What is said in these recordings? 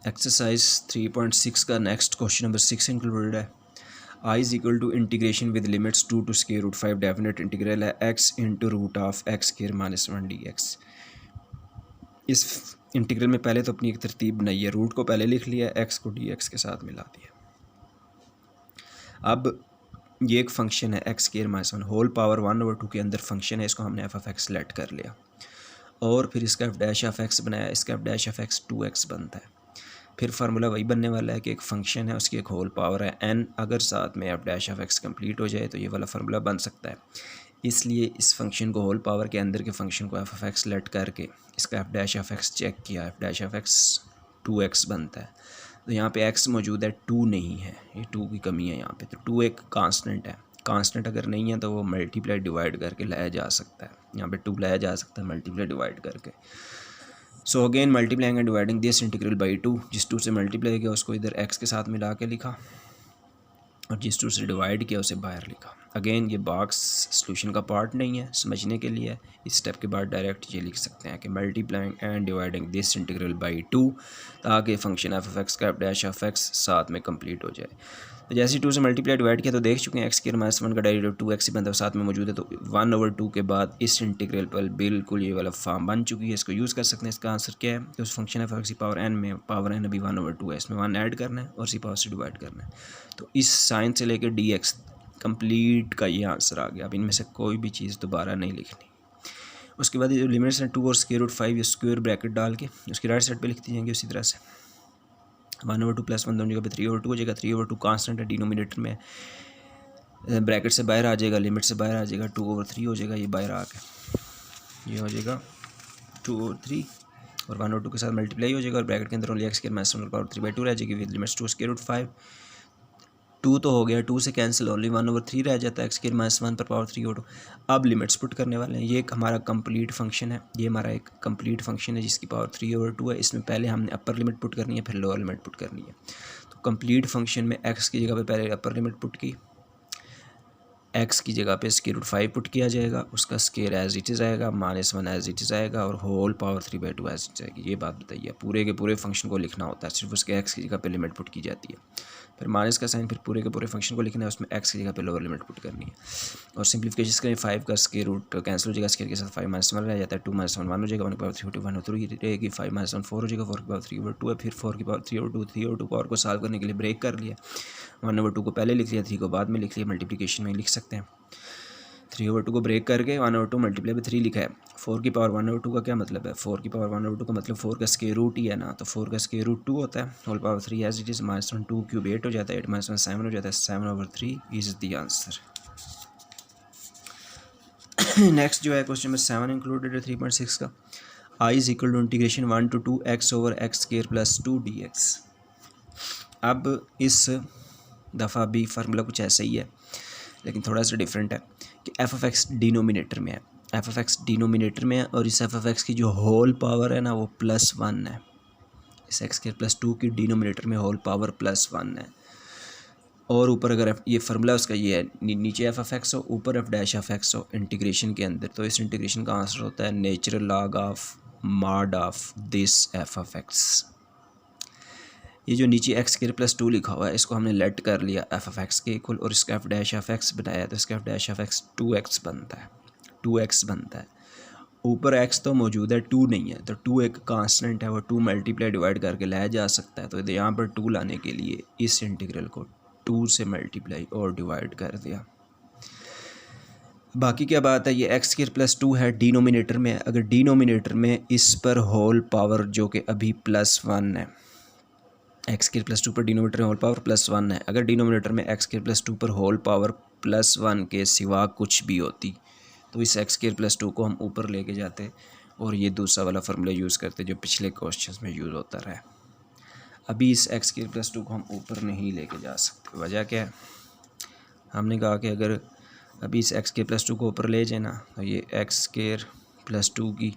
Exercise 3.6 का next question number 6 included है। I is equal to integration with limits 2 to square root 5 definite integral है x into root of x square minus 1 d x. इस integral में पहले तो अपनी एक तरतीब बनाई है, रूट को पहले लिख लिया, एक्स को डी एक्स के साथ मिला दिया। अब ये एक फंक्शन है x square minus 1 whole power 1/2 के अंदर फंक्शन है, इसको हमने एफ ऑफ एक्स सेलेक्ट कर लिया और फिर इसका एफ डैश ऑफ एक्स बनाया, इसका f dash of x 2x बनता है। फिर फार्मूला वही बनने वाला है कि एक फंक्शन है, उसकी एक होल पावर है n, अगर साथ में F dash of x complete हो जाए तो ये वाला फार्मूला बन सकता है। इसलिए इस फंक्शन को होल पावर के अंदर के फंक्शन को एफ ऑफ एक्स सेलेक्ट करके इसका f dash of x check किया, f dash of x 2x बनता है। तो यहाँ पे x मौजूद है, 2 नहीं है, ये 2 की कमी है यहाँ पे। तो 2 एक कांस्टेंट है, कांस्टेंट अगर नहीं है तो वो मल्टीप्लाई डिवाइड करके लाया जा सकता है, यहाँ पे 2 लाया जा सकता है मल्टीप्लाई डिवाइड करके। So again multiplying and dividing this integral by 2, जिस 2 से मल्टीप्लाई किया उसको इधर x के साथ मिला के लिखा और जिस 2 से डिवाइड किया उसे बाहर लिखा। अगेन ये बॉक्स सॉल्यूशन का पार्ट नहीं है, समझने के लिए। इस स्टेप के बाद डायरेक्ट ये लिख सकते हैं कि multiplying and dividing this integral by 2, ताकि फंक्शन एफ ऑफ एक्स का एफ डैश ऑफ एक्स साथ में कंप्लीट हो जाए। तो जैसे 2 से मल्टीप्लाई डिवाइड किया तो देख चुके हैं एक्स स्क्वायर माइनस 1 का डेरिवेटिव 2x ही बनता है, साथ में मौजूद है। तो 1/2 के बाद इस इंटीग्रल पर बिल्कुल ये वाला फॉर्म बन चुकी है, इसको यूज़ कर सकते हैं। इसका आंसर क्या है कि उस फंक्शन एफ एक्स की पावर n में पावर n अभी 1/2 है, इसमें 1 ऐड करना है और सी पावर से डिवाइड करना है। तो इस साइन से लेकर dx कंप्लीट का ये आंसर आ गया। अब इनमें से कोई भी चीज़ दोबारा नहीं लिखनी। उसके बाद ये जो लिमिट्स हैं 2 और स्क्वायर रूट 5, ये स्क्वायर ब्रैकेट डाल के उसकी राइट साइड पे लिख दी जाएंगे उसी तरह से। 1/2 + 1 दोनों जगह पे 3/2 हो जाएगा। 3/2 कांस्टेंट है, डिनोमिनेटर में ब्रैकेट से बाहर आ जाएगा, लिमिट से बाहर आ जाएगा, 2/3 हो जाएगा। ये बाहर आ के ये हो जाएगा 2/3 और 1/2 के साथ मल्टीप्लाई हो जाएगा और ब्रैकेट के अंदर only x square minus 1 power 3/2 रह जाएगी विद लिमिट्स 2 स्क्वायर रूट 5। 2 तो हो गया, 2 से कैंसिल ओनली 1/3 रह जाता है, एक्स स्क्वायर माइनस 1 पर पावर 3/2। अब लिमिट्स पुट करने वाले हैं। ये एक हमारा कंप्लीट फंक्शन है, ये हमारा एक कंप्लीट फंक्शन है जिसकी पावर 3/2 है। इसमें पहले हमने अपर लिमिट पुट करनी है, फिर लोअर लिमिट पुट करनी है। तो कंप्लीट फंक्शन में एक्स की जगह पे पहले अपर लिमिट पुट की, एक्स की जगह पे स्क्वायर रूट 5 पुट किया जाएगा, उसका स्क्वायर एज इट इज़ आएगा, -1 एज इट इज़ आएगा और होल पावर 3/2 एज इट आएगी। ये बात बताइए, पूरे के पूरे फंक्शन को लिखना होता है, सिर्फ उसके एक्स की जगह पे लिमिट पुट की जाती है। फिर माइनस का साइन, फिर पूरे के पूरे फंक्शन को लिखना है, उसमें एक्स की जगह पे लोअर लिमिट पुट करनी है। और सिंप्लीफिकेशन करें, 5 का स्क्वायर रूट कैंसिल हो जाएगा, स्क्वायर के साथ 5 - 1 रह जाता है, 2 - 1 1 हो जाएगा, 1 की पावर 3/2 1/3 रहेगी, 5 - 1 4 हो जाएगा, 4 की पावर 3/2 है, फिर 4 की पावर 3/2 पावर को सॉल्व करने के लिए ब्रेक कर लिया, 1/2 को पहले लिख लिया, 3 को बाद में लिख लिया, मल्टीप्लिकेशन में लिख सकते हैं। 3/2 को ब्रेक करके 1/2 मल्टीप्लाई 3 लिखा है। 4 की पावर 1/2 का क्या मतलब है? 4 की पावर 1/2 का मतलब 4 का स्क्वायर रूट ही है ना, तो 4 का स्क्वायर रूट 2 होता है। Whole power 3 as it is, -1 2 cube 8 हो जाता है, 8 - 1 7 हो जाता है, 7/3 इज़ द आंसर। नेक्स्ट जो है क्वेश्चन नंबर 7 इंक्लूडेड है 3.6 का। I is equal to integration 1 to 2 x/x² + 2 dx। अब इस दफ़ा भी फार्मूला कुछ ऐसा ही है लेकिन थोड़ा सा डिफरेंट है कि एफ ऑफ एक्स डिनोमिनेटर में है, एफ ऑफ एक्स डिनोमिनेटर में है और इस एफ ऑफ एक्स की जो होल पावर है ना वो +1 है। इस x² + 2 की डिनोमिनेटर में होल पावर +1 है और ऊपर अगर ये फार्मूला उसका ये है, नीचे एफ ऑफ एक्स हो, ऊपर एफ डैश ऑफ एक्स हो इंटीग्रेशन के अंदर, तो इस इंटीग्रेशन का आंसर होता है natural log of mod of this F of x. ये जो नीचे x² + 2 लिखा हुआ है इसको हमने लेट कर लिया एफ ऑफ एक्स के इक्वल और इसका एफ डैश ऑफ एक्स बनाया, तो इसका f dash of x 2x बनता है, 2x बनता है। ऊपर x तो मौजूद है, 2 नहीं है, तो 2 एक कांस्टेंट है, वो 2 मल्टीप्लाई डिवाइड करके लाया जा सकता है। तो यहाँ पर 2 लाने के लिए इस इंटीग्रल को 2 से मल्टीप्लाई और डिवाइड कर दिया। बाकी क्या बात है, ये x² + 2 है, डिनोमिनेटर में है। अगर डिनोमिनेटर में इस पर होल पावर जो कि अभी +1 है, x² + 2 पर डिनोमिनेटर में होल पावर +1 है, अगर डिनोमिनेटर में x² + 2 पर होल पावर +1 के सिवा कुछ भी होती तो इस x² + 2 को हम ऊपर लेके जाते और ये दूसरा वाला फार्मूला यूज़ करते जो पिछले क्वेश्चंस में यूज़ होता रहा है। अभी इस x² + 2 को हम ऊपर नहीं लेके जा सकते। वजह क्या है? हमने कहा कि अगर अभी इस x² + 2 को ऊपर ले जाए ना तो ये x² + 2 की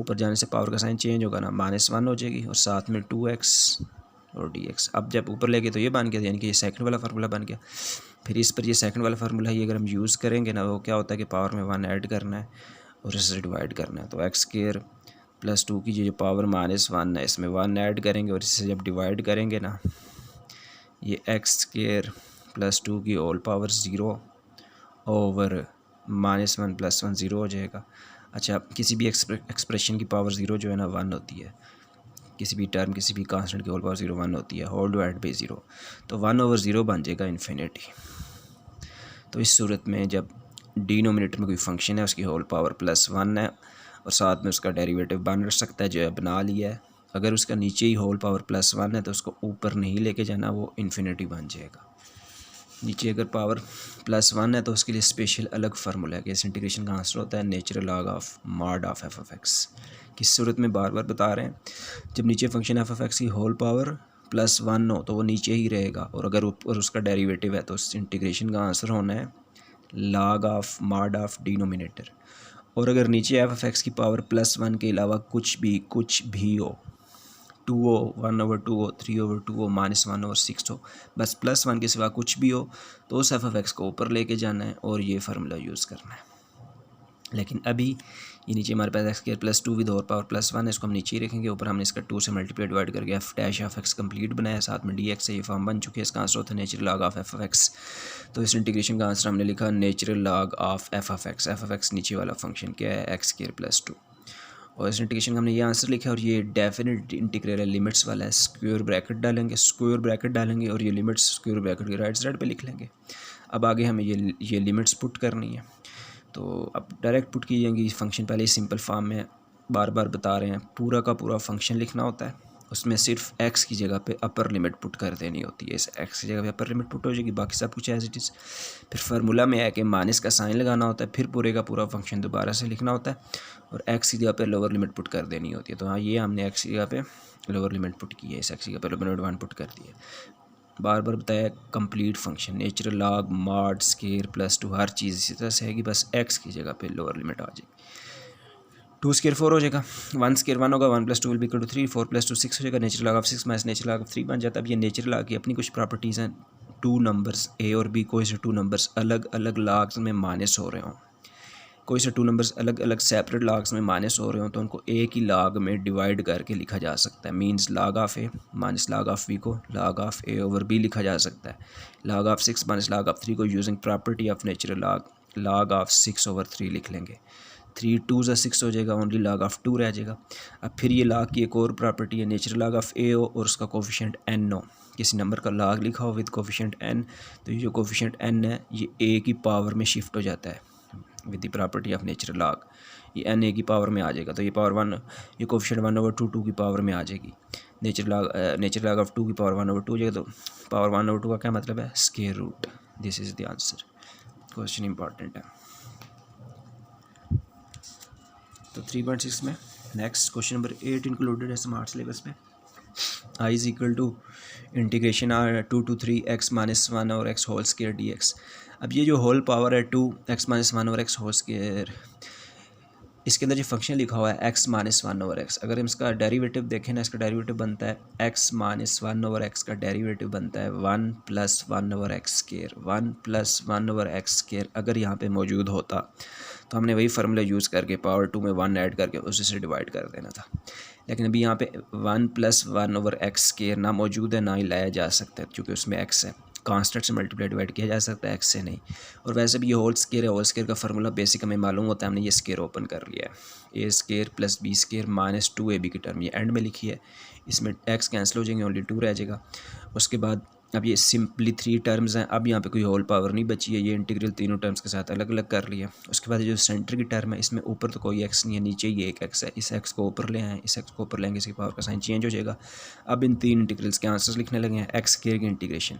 ऊपर जाने से पावर का साइन चेंज होगा ना, -1 हो जाएगी और साथ में 2x और dx। अब जब ऊपर ले गए तो ये बन गया, यानी कि ये सेकंड वाला फार्मूला बन गया। फिर इस पर ये सेकंड वाला फार्मूला ही अगर हम यूज़ करेंगे ना, वो क्या होता है कि पावर में 1 ऐड करना है और इससे डिवाइड करना है। तो x² प्लस टू की जो पावर -1 है इसमें 1 ऐड करेंगे और इससे जब डिवाइड करेंगे ना, ये एक्स स्क्वायर प्लस 2 की होल पावर 0 ओवर -1 + 1 0 हो जाएगा। अच्छा, किसी भी एक्सप्रेशन की पावर 0 जो है ना 1 होती है, किसी भी टर्म किसी भी कांस्टेंट की होल पावर 0 1 होती है, होल डिवाइड बाई 0, तो 1/0 बन जाएगा इन्फिनिटी। तो इस सूरत में जब डिनोमिनेटर में कोई फंक्शन है उसकी होल पावर +1 है और साथ में उसका डेरिवेटिव बन सकता है जो है बना लिया है, अगर उसका नीचे ही होल पावर +1 है तो उसको ऊपर नहीं लेके जाना, वो इन्फिनिटी बन जाएगा। नीचे अगर पावर +1 है तो उसके लिए स्पेशल अलग फार्मूला है कि इस इंटीग्रेशन का आंसर होता है natural log of mod of f(x). किस सूरत में बार बार बता रहे हैं, जब नीचे फंक्शन f(x) की होल पावर +1 हो तो वो नीचे ही रहेगा, और अगर ऊपर उसका डेरिवेटिव है तो उस इंटीग्रेशन का आंसर होना है log of mod of denominator. और अगर नीचे f(x) की पावर +1 के अलावा कुछ भी हो, 2 हो, 1/2 हो, 3/2 हो, -1/6 हो, बस +1 के सिवा कुछ भी हो तो उस f(x) को ऊपर लेके जाना है और ये फार्मूला यूज़ करना है। लेकिन अभी ये नीचे हमारे पास x² + 2 विद होल पावर +1 है, इसको हम नीचे ही रखेंगे, ऊपर हमने इसका 2 से मल्टीप्लाई डिवाइड करके f' कंप्लीट बनाया, साथ में dx से ये फॉर्म बन चुके हैं। इसका आंसर होता है नेचुरल लॉग ऑफ f(x). तो इस इंटीग्रेशन का आंसर हमने लिखा नेचुरल लॉग ऑफ f(x) नीचे वाला फंक्शन क्या है x² + 2, और इस इंटीग्रेशन का हमने ये आंसर लिखा है। और ये डेफिनेट इंटीग्रल है, लिमिट्स वाला है, स्क्वायर ब्रैकेट डालेंगे और ये लिमिट्स स्क्वायर ब्रैकेट के राइट साइड पे लिख लेंगे। अब आगे हमें ये लिमिट्स पुट करनी है, तो अब डायरेक्ट पुट की जाएंगी। फंक्शन पहले ही सिंपल फॉर्म में बार बार बता रहे हैं, पूरा का पूरा फंक्शन लिखना होता है, उसमें सिर्फ x की जगह पे अपर लिमिट पुट कर देनी होती है। इस x की जगह पे अपर लिमिट पुट हो जाएगी, बाकी सब कुछ एज इट इज़। फिर फार्मूला में है कि माइनस का साइन लगाना होता है, फिर पूरे का पूरा फंक्शन दोबारा से लिखना होता है और x की जगह पे लोअर लिमिट पुट कर देनी होती है। तो हाँ, ये हमने x की जगह पे लोअर लिमिट पुट की है, इस x की जगह पे लोअर लिमिट 1 पुट कर दी है। बार बार बताया complete function natural log mod square +2 हर चीज़ इसी तरह से है कि बस x की जगह पे लोअर लिमिट आ जाएगी। 2 स्क्वायर 4 हो जाएगा, 1 स्क्वायर 1 होगा, 1 + 2 विल बी इक्वल टू 3, 4 + 2 6 हो जाएगा, natural log of 6 minus natural log of 3 बन जाता है। अब ये नेचुरल लॉग की अपनी कुछ प्रॉपर्टीज़ हैं, 2 नंबर्स a और b, कोई से 2 नंबर्स अलग अलग लॉग्स में माइनस हो रहे हों, कोई से 2 नंबर्स अलग अलग सेपरेट लॉग्स में माइनस हो रहे हो तो उनको एक ही लॉग में डिवाइड करके लिखा जा सकता है। Means log of a minus log of b को log of a over b लिखा जा सकता है। log of 6 minus log of 3 को using property of natural log of 6/3 लिख लेंगे। 3 2 6 हो जाएगा, ओनली log ऑफ 2 रह जाएगा। अब फिर ये log की एक और प्रॉपर्टी है, नेचुरल log ऑफ a हो और उसका कोफिशिएंट n हो, किसी नंबर का log लिखा हो विद कोफिशिएंट n, तो ये जो कोफिशिएंट n है ये a की पावर में शिफ्ट हो जाता है with the property of natural log, ये n a की पावर में आ जाएगा, तो ये पावर 1, ये कोफिशिएंट 1/2 2 की पावर में आ जाएगी। नेचुरल लॉग ऑफ 2 की पावर 1/2 हो जाएगा, तो पावर 1/2 का क्या मतलब है, square root. This is the answer. Question important है। तो 3.6 में नेक्स्ट क्वेश्चन नंबर 8 इंक्लूडेड है स्मार्ट सिलेबस में। I is equal to integration 2 to 3x - 1 और x होल स्क्वायर dx। अब ये जो होल पावर है 2x - 1 और x होल स्क्वायर, इसके अंदर जो फंक्शन लिखा हुआ है x - 1 ओवर x, अगर हम इसका डेरिवेटिव देखें ना, इसका डेरिवेटिव बनता है x - 1 ओवर x का डेरिवेटिव बनता है 1 + 1 over x square, 1 + 1 over x square अगर यहाँ पे मौजूद होता तो हमने वही फार्मूला यूज़ करके पावर 2 में 1 ऐड करके उसी से डिवाइड कर देना था। लेकिन अभी यहाँ पे 1 + 1 ओवर x स्क्वायर ना मौजूद है, ना ही लाया जा सकता है क्योंकि उसमें x है, कांस्टेंट से मल्टीप्लाई डिवाइड किया जा सकता है, x से नहीं। और वैसे भी ये होल स्क्वायर है, होल स्क्वायर का फार्मूला बेसिक हमें मालूम होता है, हमने ये स्क्वायर ओपन कर लिया है, a² + b² - 2ab की टर्म ये एंड में लिखी है, इसमें x कैंसिल हो जाएंगे, ओनली 2 रह जाएगा। उसके बाद अब ये सिंपली 3 टर्म्स हैं, अब यहाँ पे कोई होल पावर नहीं बची है, ये इंटीग्रल तीनों टर्म्स के साथ अलग अलग कर लिया। उसके बाद जो सेंटर की टर्म है इसमें ऊपर तो कोई x नहीं है, नीचे ये एक x है, इस x को ऊपर ले आए, इस x को ऊपर लेंगे, इसकी पावर का साइन चेंज हो जाएगा। अब इन 3 इंटीग्रल्स के आंसर्स लिखने लगे हैं, x स्क्वायर की इंटीग्रेशन,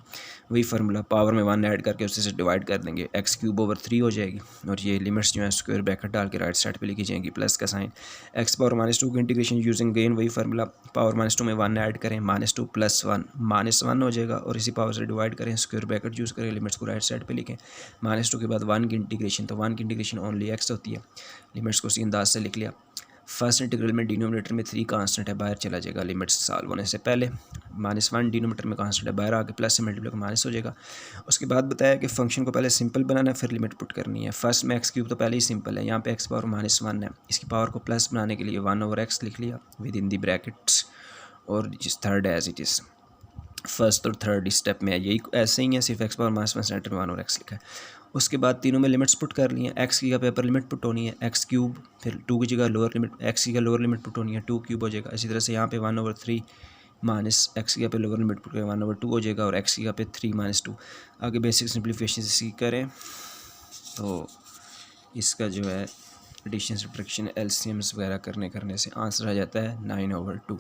वही फार्मूला पावर में 1 ऐड करके उससे डिवाइड कर देंगे, x³/3 हो जाएगी और ये लिमिट्स जो है स्क्वायर ब्रैकेट डाल के राइट साइड पर लिखी जाएंगी, प्लस का साइन x⁻² की इंटीग्रेशन यूजिंग गेन वही फार्मूला, पावर -2 में 1 ऐड करें, -2 + 1 -1 हो जाएगा और इसी पावर से डिवाइड करें, स्क्वायर ब्रैकेट यूज़ करें, लिमिट्स को राइट साइड पे लिखें, -2 के बाद 1 की इंटीग्रेशन, तो 1 की इंटीग्रेशन ओनली x होती है, लिमिट्स को उसी अंदाज से लिख लिया। फर्स्ट इंटीग्रल में डिनोमिनेटर में 3 कांस्टेंट है, बाहर चला जाएगा लिमिट्स सॉल्व होने से पहले। -1 डिनोमिनेटर में कांस्टेंट है, बाहर आके प्लस से मल्टीप्लाई माइनस हो जाएगा। उसके बाद बताया कि फंक्शन को पहले सिंपल बनाना है, फिर लिमिट पुट करनी है। फर्स्ट में x³ तो पहले ही सिंपल है, यहाँ पे x पावर -1 है, इसकी पावर को प्लस बनाने के लिए 1/x लिख लिया विद इन दी ब्रैकेट्स, और जिस third as it is. First और थर्ड स्टेप में यही ऐसे ही है, सिर्फ x पावर -1 सेंटर में 1/x लिखा है। उसके बाद तीनों में लिमिट्स पुट कर ली हैं। x की जगह पर लिमिट पुट होनी है x³, फिर 2 की जगह लोअर लिमिट, x की जगह लोअर लिमिट पुट होनी है 2³ हो जाएगा। इसी तरह से यहाँ पे 1/3 माइनस x की जगह पे लोअर लिमिट पुट करें 1/2 हो जाएगा, और x की जगह पे 3 - 2। आगे बेसिक सिंप्लीफिकेशन इसकी करें तो इसका जो है एडिशन, सब्ट्रैक्शन, एलसीएम्स वगैरह करने से आंसर आ जाता है 9/2।